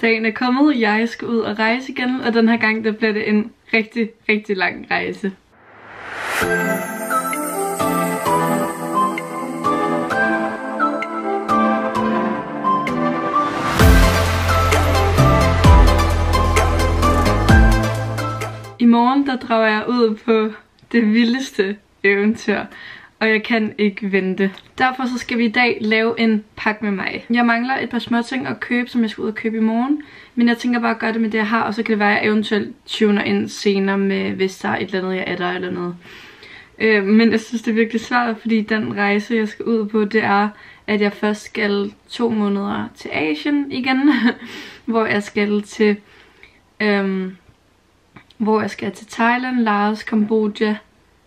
Dagen er kommet, jeg skal ud og rejse igen, og den her gang der bliver det en rigtig, rigtig lang rejse. I morgen der drager jeg ud på det vildeste eventyr, og jeg kan ikke vente. Derfor så skal vi i dag lave en pakke med mig. Jeg mangler et par småting at købe, som jeg skal ud og købe i morgen. Men jeg tænker bare at gøre det med det jeg har, og så kan det være at jeg eventuelt tuner ind senere med, hvis der er et eller andet jeg adder eller noget. Men jeg synes det er virkelig svært, fordi den rejse jeg skal ud på, det er at jeg først skal 2 måneder til Asien igen. Hvor jeg skal til Thailand, Laos, Kambodja,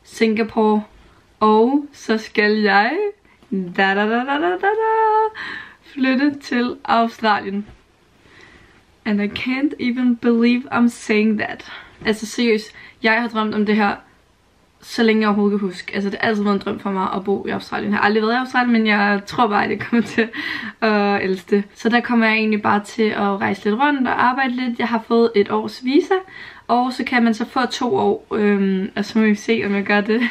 Singapore. Og så skal jeg flytte til Australien. And I can't even believe I'm saying that. Altså seriøst, jeg har drømt om det her, så længe jeg overhovedet kan huske. Altså det har altid været en drøm for mig at bo i Australien. Jeg har aldrig været i Australien, men jeg tror bare, at det kommer til at elske det. Så der kommer jeg egentlig bare til at rejse lidt rundt og arbejde lidt. Jeg har fået 1 års visa. Og så kan man så få 2 år, og så må vi se om jeg gør det.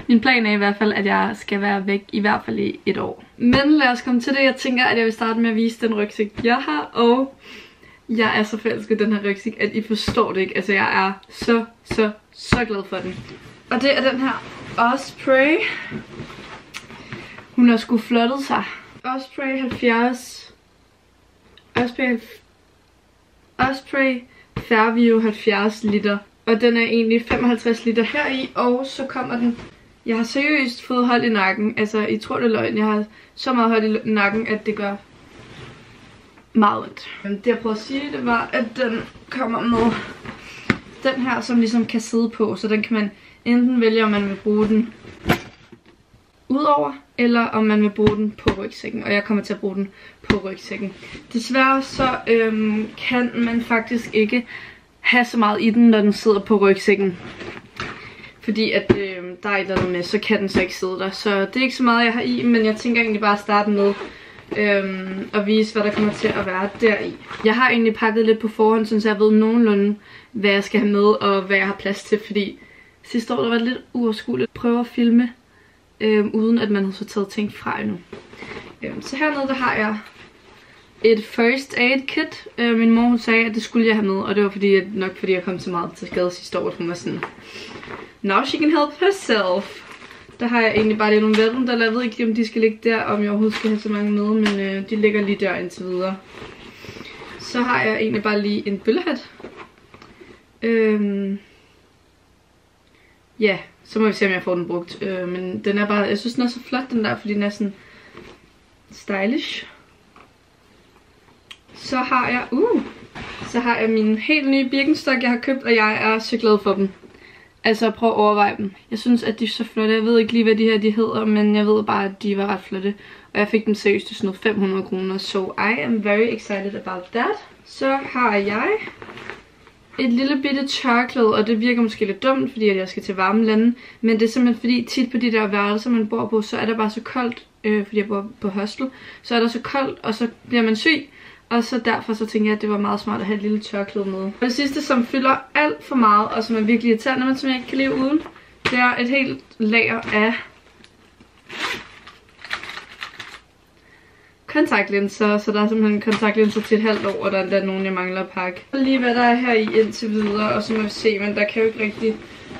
Min plan er i hvert fald, at jeg skal være væk i hvert fald i 1 år. Men lad os komme til det. Jeg tænker, at jeg vil starte med at vise den rygsæk, jeg har. Og jeg er så forelsket i den her rygsæk, at I forstår det ikke. Altså jeg er så glad for den. Og det er den her Osprey. Hun har sgu flottet sig. Osprey 70. Osprey Fairview 70 liter. Og den er egentlig 55 liter heri. Og så kommer den. Jeg har seriøst fået hold i nakken. Altså I tror det er løgn. Jeg har så meget hold i nakken, at det gør meget ondt. Det jeg prøvede at sige, det var, at den kommer med den her, som ligesom kan sidde på. Så den kan man enten vælge, om man vil bruge den udover, eller om man vil bruge den på rygsækken. Og jeg kommer til at bruge den på rygsækken. Desværre så kan man faktisk ikke have så meget i den, når den sidder på rygsækken. Fordi at der er et eller andet med, så kan den så ikke sidde der. Så det er ikke så meget jeg har i, men jeg tænker egentlig bare at starte med at vise, hvad der kommer til at være deri. Jeg har egentlig pakket lidt på forhånd, så jeg ved nogenlunde, hvad jeg skal have med, og hvad jeg har plads til. Fordi sidste år der var det lidt uoverskueligt at prøve at filme, uden at man havde så taget ting fra endnu. Så hernede der har jeg et first aid kit. Min mor hun sagde, at det skulle jeg have med, og det var fordi jeg kom så meget til skade sidste år, at hun var sådan, now she can help herself. Der har jeg egentlig bare lige nogle vætten, der jeg ved ikke lige, om de skal ligge der, om jeg overhovedet skal have så mange med, men de ligger lige der indtil videre. Så har jeg egentlig bare lige en bøllehat. Ja, så må vi se, om jeg får den brugt. Men den er bare, jeg synes den er så flot den der, fordi den er sådan stylish. Så har jeg min helt nye Birkenstock, jeg har købt, og jeg er så glad for dem. Altså prøv at overveje dem. Jeg synes, at de er så flotte. Jeg ved ikke lige, hvad de her de hedder, men jeg ved bare, at de var ret flotte. Og jeg fik dem seriøst til sådan noget 500 kroner. So I am very excited about that. Så har jeg et lille bitte tørklæde, og det virker måske lidt dumt, fordi at jeg skal til varme lande. Men det er simpelthen fordi, tit på de der værelser, man bor på, så er der bare så koldt, fordi jeg bor på hostel. Så er der så koldt, og så bliver man syg. Og så derfor så tænkte jeg, at det var meget smart at have et lille tørklæde med. Og det sidste, som fylder alt for meget, og som er virkelig irriterende, men som jeg ikke kan leve uden, det er et helt lager af kontaktlinser. Så der er simpelthen kontaktlinser til et halvt år, og der er nogen, jeg mangler at pakke. Og lige hvad der er her i indtil videre, og så må vi se, men der kan jo ikke rigtig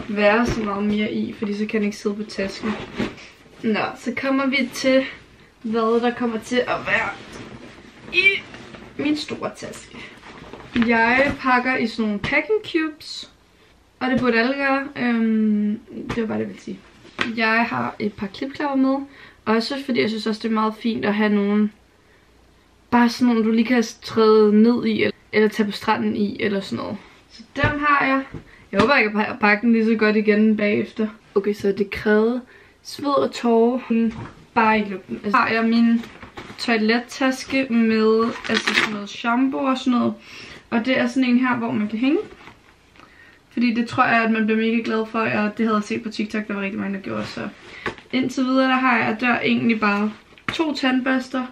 være så meget mere i, fordi så kan den ikke sidde på tasken. Nå, så kommer vi til, hvad der kommer til at være i min store taske. Jeg pakker i sådan nogle packing cubes, og det burde alle gøre. Det var bare det, jeg ville sige. Jeg har et par klipklapper med, også fordi jeg synes også, det er meget fint at have nogen, bare sådan nogle, du lige kan træde ned i, eller tage på stranden i, eller sådan noget. Så dem har jeg. Jeg håber, jeg kan pakke den lige så godt igen bagefter. Okay, så det krævede sved og tårer, bare i lugten. Så har jeg min toilettaske med altså sådan noget shampoo og sådan noget. Og det er sådan en her, hvor man kan hænge. Fordi det tror jeg, at man bliver mega glad for. Og det havde jeg set på TikTok, der var rigtig mange, der gjorde. Så indtil videre, der har jeg der egentlig bare 2 tandbørster,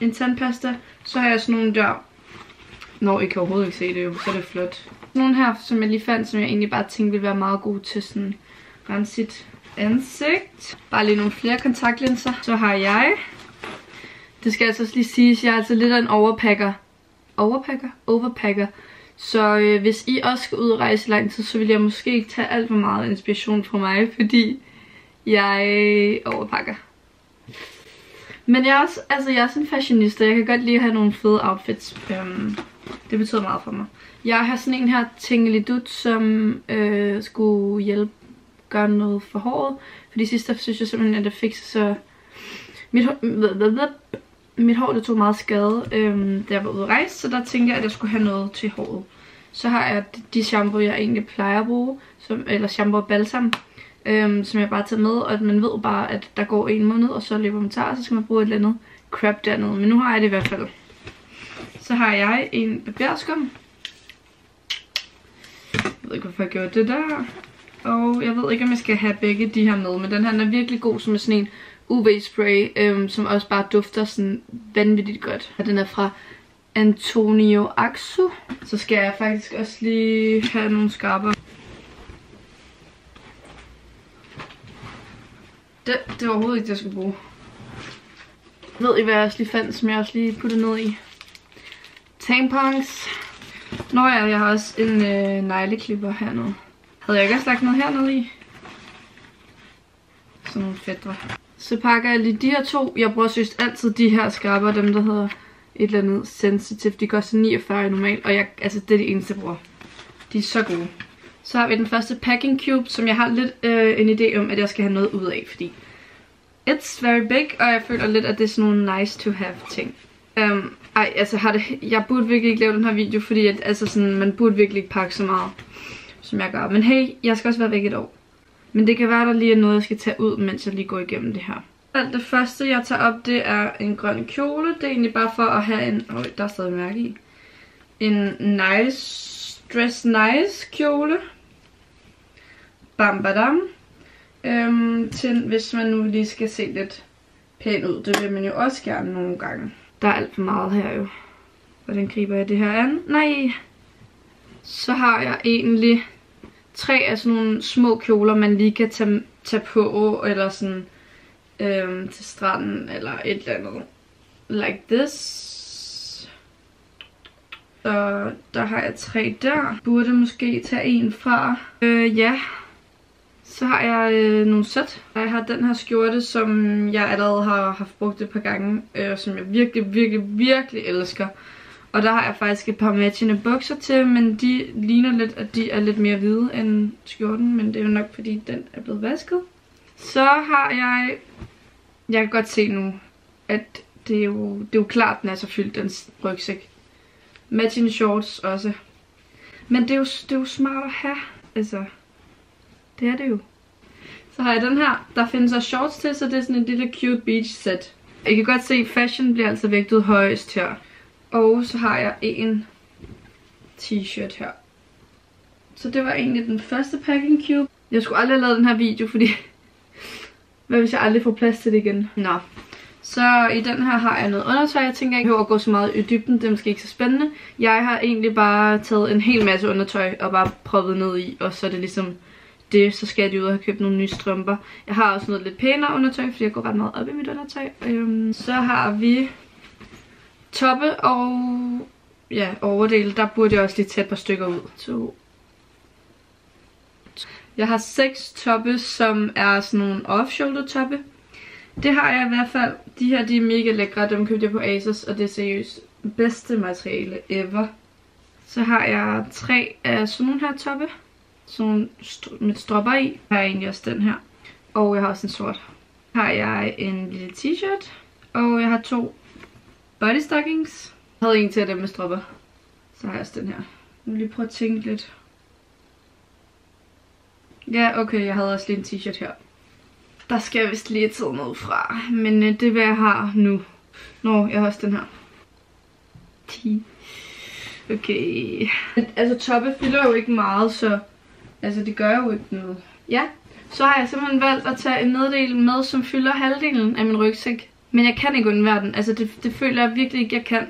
en tandpasta. Så har jeg sådan nogle der Når I kan overhovedet ikke se det jo, så er det flot. Nogle her, som jeg lige fandt, som jeg egentlig bare tænkte ville være meget gode til sådan rense sit ansigt. Bare lige nogle flere kontaktlinser. Så har jeg, det skal altså også lige siges, jeg er altså lidt af en overpacker. Overpacker. Så hvis I også skal ud og rejse lang tid, så vil jeg måske ikke tage alt for meget inspiration fra mig, fordi jeg overpakker. Men jeg er også, jeg er sådan en fashionista. Jeg kan godt lide at have nogle fede outfits. Det betyder meget for mig. Jeg har sådan en her tingelidut, som skulle gøre noget for håret. Fordi sidst synes jeg simpelthen, at det fik så... Mit hår det tog meget skade, da jeg var ude at rejse. Så der tænkte jeg, at jeg skulle have noget til håret. Så har jeg de shampoo, jeg egentlig plejer at bruge. Eller shampoo og balsam. Som jeg bare tager med, og man ved bare, at der går 1 måned, og så løber man tager, og så skal man bruge et eller andet crap dernede. Men nu har jeg det i hvert fald. Så har jeg en barberskum. Jeg ved ikke, hvorfor jeg gjorde det der. Og jeg ved ikke, om jeg skal have begge de her med, men den her er virkelig god, som er sådan en UV-spray, som også bare dufter sådan vanvittigt godt. Og den er fra Antonio Axo. Så skal jeg faktisk også lige have nogle skarper. Det var overhovedet ikke det, jeg skulle bruge. Ved I, hvad jeg også lige fandt, som jeg også lige puttede ned i? Tampons. Nå ja, jeg har også en negleklipper hernede. Havde jeg ikke også lagt noget hernede i? Sådan nogle fætre. Så pakker jeg lige de her 2. Jeg bruger synes altid de her skarper, dem der hedder et eller andet sensitive. De koster 49 normalt, og det er det eneste, jeg bruger. De er så gode. Så har vi den første packing cube, som jeg har lidt en idé om, at jeg skal have noget ud af, fordi it's very big, og jeg føler lidt, at det er sådan nogle nice to have ting. Jeg burde virkelig ikke lave den her video, fordi at, man burde virkelig ikke pakke så meget, som jeg gør. Men hey, jeg skal også være væk 1 år. Men det kan være, der lige er noget, jeg skal tage ud, mens jeg lige går igennem det her. Alt det første, jeg tager op, det er en grøn kjole. Det er egentlig bare for at have en... der er stadig mærke i. En dress nice kjole. Bam badam. Til hvis man nu lige skal se lidt pæn ud. Det vil man jo også gerne nogle gange. Der er alt for meget her jo. Hvordan griber jeg det her an? Nej. Så har jeg egentlig 3 af sådan nogle små kjoler, man lige kan tage på. Eller sådan til stranden. Eller et eller andet. Like this. Så der har jeg 3 der. Burde måske tage en fra. Ja. Så har jeg nogle sæt. Jeg har den her skjorte, som jeg allerede har haft brugt et par gange. Som jeg virkelig elsker. Og der har jeg faktisk et par matchende bukser til. Men de ligner lidt, at de er lidt mere hvide end skjorten. Men det er jo nok, fordi den er blevet vasket. Så har jeg... Jeg kan godt se nu, at det er jo klart, den er så fyldt, den rygsæk. Matchende shorts også. Men det er jo smart at have. Det er det jo. Så har jeg den her. Der findes også shorts til, så det er sådan en lille cute beach set. I kan godt se, at fashion bliver altså vægtet højest her. Og så har jeg en t-shirt her. Så det var egentlig den første packing cube. Jeg skulle aldrig have lavet den her video, fordi... Hvad hvis jeg aldrig får plads til det igen? Nå. Så i den her har jeg noget undertøj. Jeg tænker ikke, at gå så meget i dybden. Det er måske ikke så spændende. Jeg har egentlig bare taget en hel masse undertøj og bare proppet ned i. Og så er det ligesom det. Så skal jeg ud og have købt nogle nye strømper. Jeg har også noget lidt pænere undertøj, fordi jeg går ret meget op i mit undertøj. Så har vi toppe og overdele. Der burde jeg også lige tage et par stykker ud. Så jeg har 6 toppe, som er sådan nogle off-shoulder toppe. Det har jeg i hvert fald. De her, de er mega lækre. Dem købte jeg på ASOS, og det er seriøst bedste materiale ever. Så har jeg 3 af sådan nogle her toppe. Sådan med stropper i. Har jeg egentlig også den her. Og jeg har også en sort. Har jeg en lille t-shirt. Og jeg har 2 body stockings. Jeg havde en til af dem med stropper. Så har jeg også den her. Nu vil lige prøve at tænke lidt. Ja, okay, jeg havde også lige en t-shirt her. Der skal jeg vist lige tage noget fra. Men det er hvad jeg har nu. Nå, jeg har også den her. 10. Okay. Toppe fylder jo ikke meget, så... det gør jo ikke noget. Ja, så har jeg simpelthen valgt at tage en neddel med, som fylder halvdelen af min rygsæk. Men jeg kan ikke undvære den. Det føler jeg virkelig ikke, jeg kan.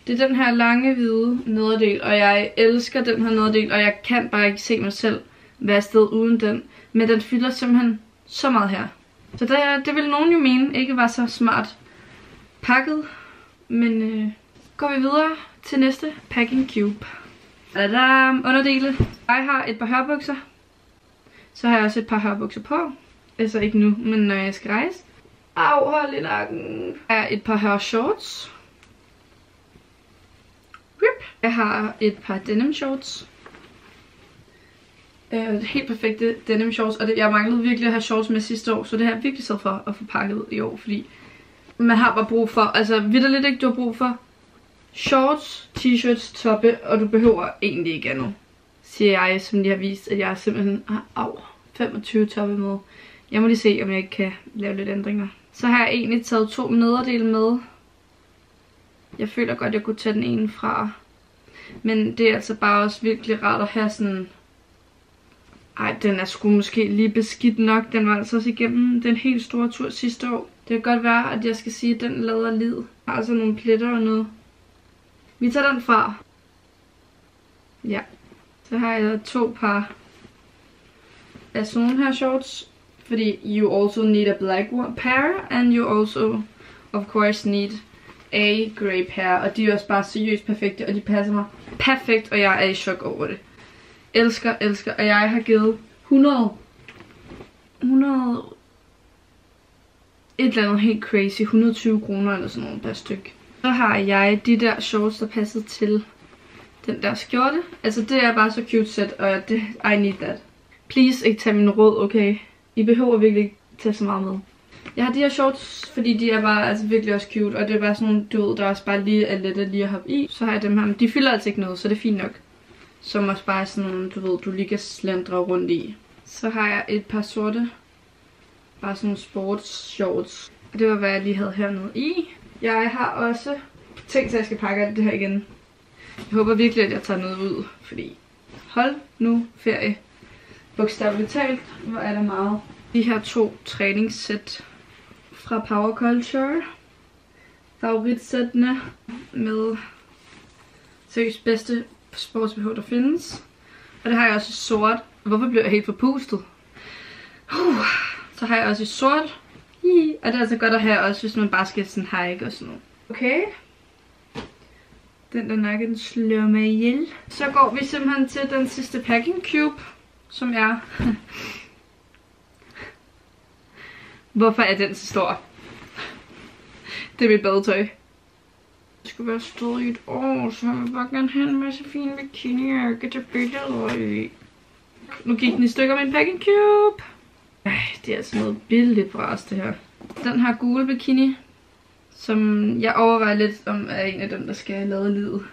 Det er den her lange hvide nederdel, og jeg elsker den her nederdel, og jeg kan bare ikke se mig selv være afsted uden den. Men den fylder simpelthen så meget her. Så det vil nogen jo mene ikke var så smart pakket. Men går vi videre til næste packing cube. Underdele. Jeg har et par hørbukser. Så har jeg også et par hørbukser på. Altså ikke nu, men når jeg skal rejse. Au, hold i nakken. Jeg har et par hørshorts. Jeg har et par denim shorts. Helt perfekte denim shorts. Og jeg manglede virkelig at have shorts med sidste år. Så det har jeg virkelig sat for at få pakket i år. Fordi man har bare brug for, altså vitterligt ikke, du har brug for shorts, t-shirts, toppe. Og du behøver egentlig ikke andet. Siger jeg, som de har vist, at jeg simpelthen har 25 toppe med. Jeg må lige se, om jeg ikke kan lave lidt ændringer. Så har jeg egentlig taget 2 nederdele med. Jeg føler godt, at jeg kunne tage den ene fra. Men det er altså bare også virkelig rart at have sådan... Ej, den er sgu måske lige beskidt nok. Den var altså også igennem den helt store tur sidste år. Det kan godt være, at jeg skal sige, at den lader lid. Der er altså nogle pletter og noget. Vi tager den fra. Ja. Så har jeg 2 par af sådan nogle her shorts. Fordi you also need a black pair. And you also, of course, need a grey pair. Og de er også bare seriøst perfekte. Og de passer mig perfekt. Og jeg er i chok over det. Elsker, elsker. Og jeg har givet 100 et eller andet helt crazy. 120 kroner eller sådan noget per stykke. Så har jeg de der shorts, der passer til den der skjorte. Altså det er bare så cute set. Og det, I need that. Please ikke tage min råd, okay? I behøver virkelig ikke tage så meget med. Jeg har de her shorts, fordi de er bare altså virkelig også cute. Og det er bare sådan nogle, du ved, der også bare lige er lette lige at hoppe i. Så har jeg dem her. De fylder altså ikke noget, så det er fint nok. Som også bare er sådan nogle, du ved, du lige kan slandre rundt i. Så har jeg et par sorte. Bare sådan nogle sports shorts. Og det var hvad jeg lige havde hernede i. Jeg har også tænkt, at jeg skal pakke alt det her igen. Jeg håber virkelig, at jeg tager noget ud. Fordi hold nu ferie. Bogstaveligt talt, hvor er der meget. De her 2 træningssæt fra Power Culture. Favoritsættene med seriøst bedste sports-BH, der findes. Og det har jeg også i sort. Hvorfor bliver jeg helt forpustet? Så har jeg også i sort. Og det er altså godt at have også, hvis man bare skal sådan hike og sådan noget. Okay. Den der nakken slår mig ihjel. Så går vi simpelthen til den sidste packing cube. Som er... Hvorfor er den så stor? Det er mit badetøj. Det skulle være stået i et år, så jeg vil bare gerne have en masse fine bikinier, jeg kan tage billeder i. Nu gik den i stykker med en packing cube. Ej, det er altså noget billigt bras, det her. Den her gule bikini, som jeg overvejer lidt om, er en af dem, der skal lade livet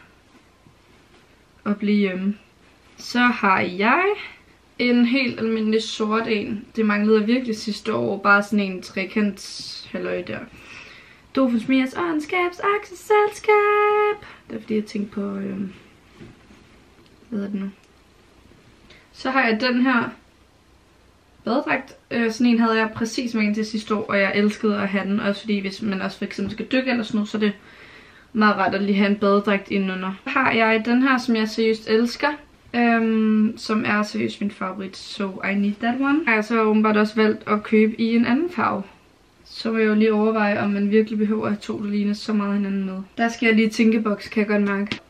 og blive hjemme. Så har jeg en helt almindelig sort en. Det manglede jeg virkelig sidste år. Bare sådan en trekants halløj der. Dofus Mias åndskabsaktieselskab. Det er fordi jeg tænkte på hvad er det nu? Så har jeg den her badedragt. Sådan en havde jeg præcis med en til sidste år. Og jeg elskede at have den. Også fordi hvis man også for eksempel skal dykke eller sådan noget, så er det meget rart at lige have en badedragt indenunder. Så har jeg den her, som jeg seriøst elsker. Som er seriøst min favorit. So I need that one. Jeg har så åbenbart også valgt at købe i en anden farve. Så må jeg jo lige overveje, om man virkelig behøver at have 2, der ligner så meget hinanden med. Der skal jeg lige tænkeboks, kan jeg godt mærke.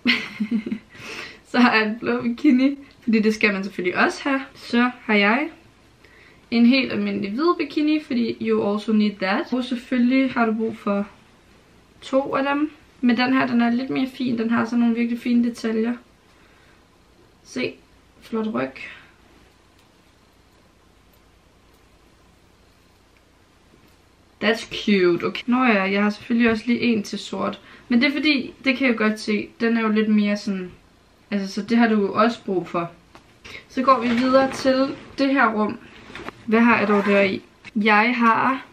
Så har jeg en blå bikini, fordi det skal man selvfølgelig også have. Så har jeg en helt almindelig hvid bikini, fordi you also need that. Og selvfølgelig har du brug for 2 af dem. Men den her, den er lidt mere fin. Den har sådan nogle virkelig fine detaljer. Se, flot ryg. That's cute. Okay. Nå ja, jeg har selvfølgelig også lige en til sort. Men det er fordi, det kan jeg godt se, den er jo lidt mere sådan... Altså, så det har du jo også brug for. Så går vi videre til det her rum. Hvad har jeg dog der i? Jeg har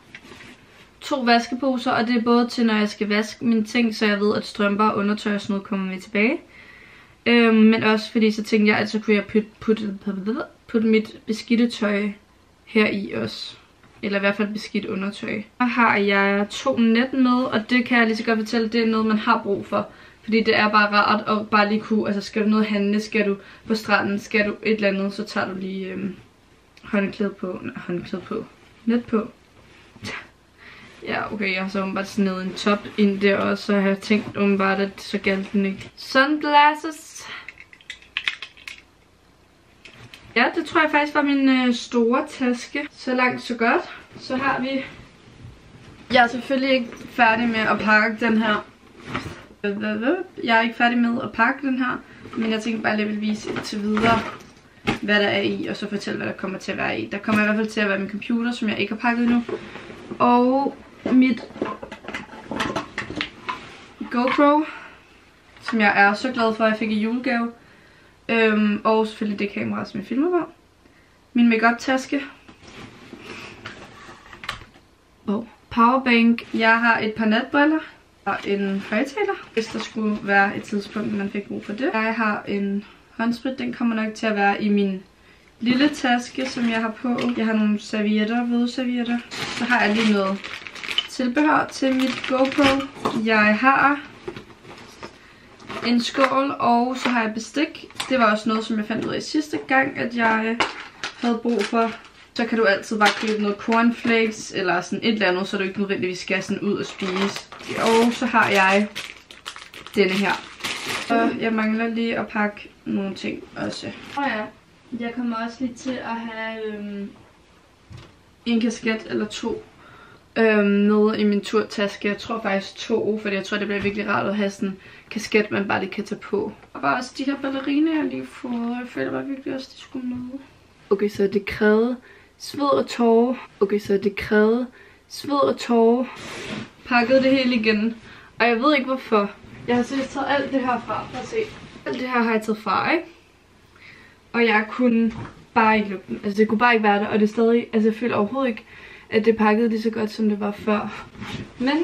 2 vaskeposer, og det er både til, når jeg skal vaske mine ting, så jeg ved, at strømper og undertøj og sådan noget kommer med tilbage. Men også fordi så tænkte jeg, at så kunne jeg putte mit beskidte tøj her i også. Eller i hvert fald beskidt undertøj. Så har jeg 2 net med, og det kan jeg lige så godt fortælle, det er noget man har brug for. Fordi det er bare rart at bare lige kunne, altså skal du noget handle, skal du på stranden, skal du et eller andet, så tager du lige håndklæde på, net på. Ja, okay, jeg har så åbenbart snedet en top ind der, og så har jeg tænkt åbenbart, at så galt den ikke. Sunglasses. Ja, det tror jeg faktisk var min store taske. Så langt, så godt. Så har vi... Jeg er selvfølgelig ikke færdig med at pakke den her. Jeg er ikke færdig med at pakke den her, men jeg tænkte bare lige at vise til videre, hvad der er i, og så fortælle, hvad der kommer til at være i. Der kommer i hvert fald til at være min computer, som jeg ikke har pakket endnu. Og mit GoPro, som jeg er så glad for, at jeg fik i julegave. Og selvfølgelig det kamera, som jeg filmer på. Min makeup taske. Og powerbank. Jeg har et par natbriller og en højttaler, hvis der skulle være et tidspunkt, man fik brug for det. Jeg har en håndsprit, den kommer nok til at være i min lille taske, som jeg har på. Jeg har nogle servietter, vådservietter. Så har jeg lige noget tilbehør til mit GoPro. Jeg har en skål, og så har jeg bestik. Det var også noget, som jeg fandt ud af sidste gang, at jeg havde brug for. Så kan du altid bare købe noget cornflakes, eller sådan et eller andet, så du ikke nødvendigvis skal sådan ud og spise. Og så har jeg denne her. Og jeg mangler lige at pakke nogle ting også. Og ja, jeg kommer også lige til at have en kasket eller to med i min turtaske. Jeg tror faktisk 2, fordi jeg tror, det bliver virkelig rart at have sådan en kasket, man bare lige kan tage på. Og bare også de her balleriner, jeg lige fået. Jeg føler bare virkelig også, de skulle med. Okay, så det krævede sved og tårer. Pakket det hele igen. Og jeg ved ikke hvorfor. Jeg har seriøst taget alt det her fra. Prøv at se. Alt det her har jeg taget fra, ikke? Og jeg kunne bare ikke lukke den. Altså det kunne bare ikke være der. Og det er stadig, altså jeg føler overhovedet ikke, at det pakkede lige så godt, som det var før. Men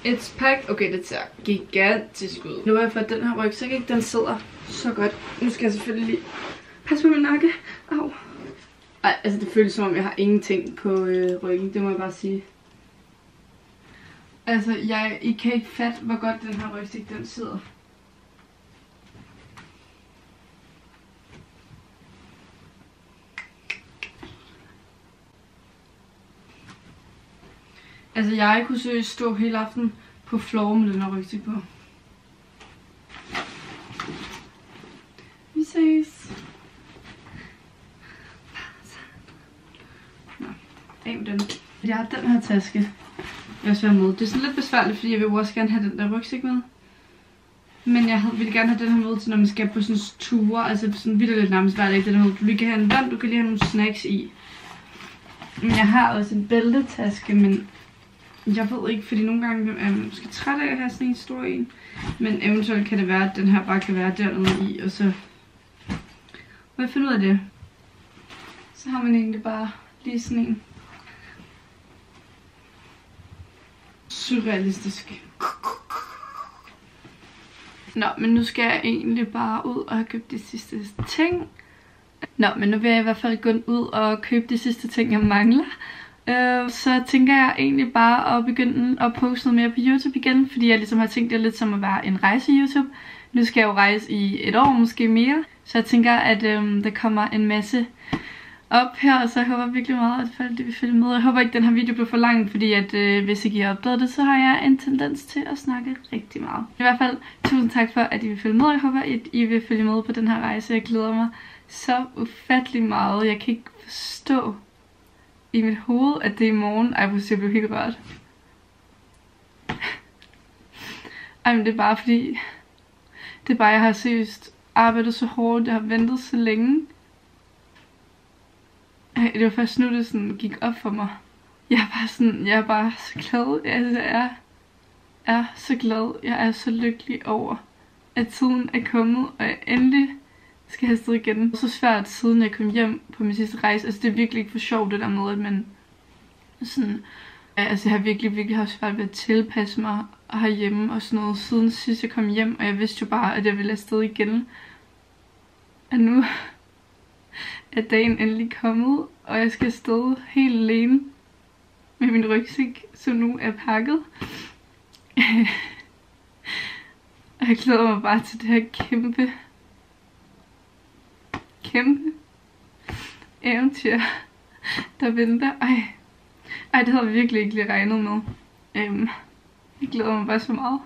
it's packed. Okay, det ser gigantisk ud. Nu har jeg fået den her rygsæk, ikke? Den sidder så godt. Nu skal jeg selvfølgelig lige passe på min nakke. Au. Ej, altså det føles som om, jeg har ingenting på ryggen. Det må jeg bare sige. Altså, I kan ikke fatte, hvor godt den her rygsæk, den sidder. Altså, jeg kunne seriøst stå hele aften på floor med den her rygsæk på. Vi ses. Nå, af med den. Jeg har den her taske. Jeg også være med. Det er sådan lidt besværligt, fordi jeg vil også gerne have den der rygsæk med. Men jeg ville gerne have den her med til, når man skal på sådan ture. Altså sådan vildt nærmest hver dag. Den her. Du lige kan have en vand, du kan lige have nogle snacks i. Men jeg har også en bæltetaske, men jeg ved ikke, fordi nogle gange er man måske træt af at have sådan en stor en. Men eventuelt kan det være, at den her bare kan være dernede i, og så må jeg finde ud af det. Så har man egentlig bare lige sådan en. Surrealistisk. Nå, men nu skal jeg egentlig bare ud og have købt de sidste ting. Nå, men nu vil jeg i hvert fald gå ud og købe de sidste ting, jeg mangler. Så tænker jeg egentlig bare at begynde at poste noget mere på YouTube igen, fordi jeg ligesom har tænkt det lidt som at være en rejse-YouTube. Nu skal jeg jo rejse i et år, måske mere. Så jeg tænker, at der kommer en masse op her, og så jeg håber virkelig meget, at folk vil følge med. Jeg håber ikke, at den her video bliver for lang, fordi at, hvis ikke I har opdaget det, så har jeg en tendens til at snakke rigtig meget. I hvert fald, tusind tak for, at I vil følge med. Jeg håber, at I vil følge med på den her rejse. Jeg glæder mig så ufattelig meget. Jeg kan ikke forstå i mit hoved, at det er i morgen. Ej, jeg blev helt rørt. Ej, men det er bare fordi, jeg har seriøst arbejdet så hårdt. Jeg har ventet så længe. Det var først nu, det sådan gik op for mig. Jeg er bare så glad. Jeg er så glad. Jeg er så lykkelig over, at tiden er kommet, og jeg endelig skal have sted igen. Det var så svært, siden jeg kom hjem på min sidste rejse. Altså, det er virkelig ikke for sjovt, det der med, at man sådan... Altså, jeg har virkelig haft svært ved at tilpasse mig herhjemme og sådan noget, siden sidst jeg kom hjem. Og jeg vidste jo bare, at jeg ville afsted igen. Og nu er dagen endelig kommet, og jeg skal afsted helt alene med min rygsæk, som nu er pakket. Og jeg glæder mig bare til det her kæmpe eventyr, der venter. Ej, det havde jeg virkelig ikke lige regnet med. Jeg glæder mig bare så meget.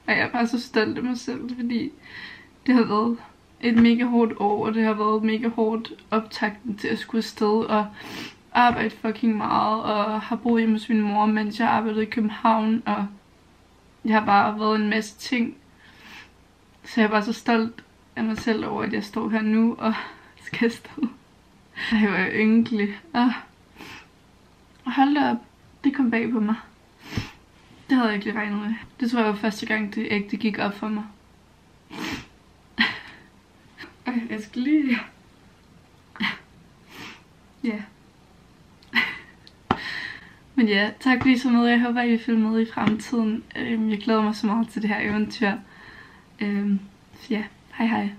Og jeg er bare så stolt af mig selv, fordi det har været et mega hårdt år, og det har været mega hårdt optakten til at skulle afsted og arbejde fucking meget, og har boet hjemme hos min mor, mens jeg arbejdede i København, og jeg har bare været en masse ting. Så jeg er bare så stolt af mig selv over, at jeg står her nu og skal afsted. Ej, hvor er jeg ynkelig. Hold da op, det kom bag på mig. Det havde jeg ikke lige regnet med. Det tror jeg var første gang, det ægte gik op for mig. Ej, jeg skal lige... Ja. Men ja, tak fordi I så med. Jeg håber, I vil følge med i fremtiden. Jeg glæder mig så meget til det her eventyr. Så ja, hej hej.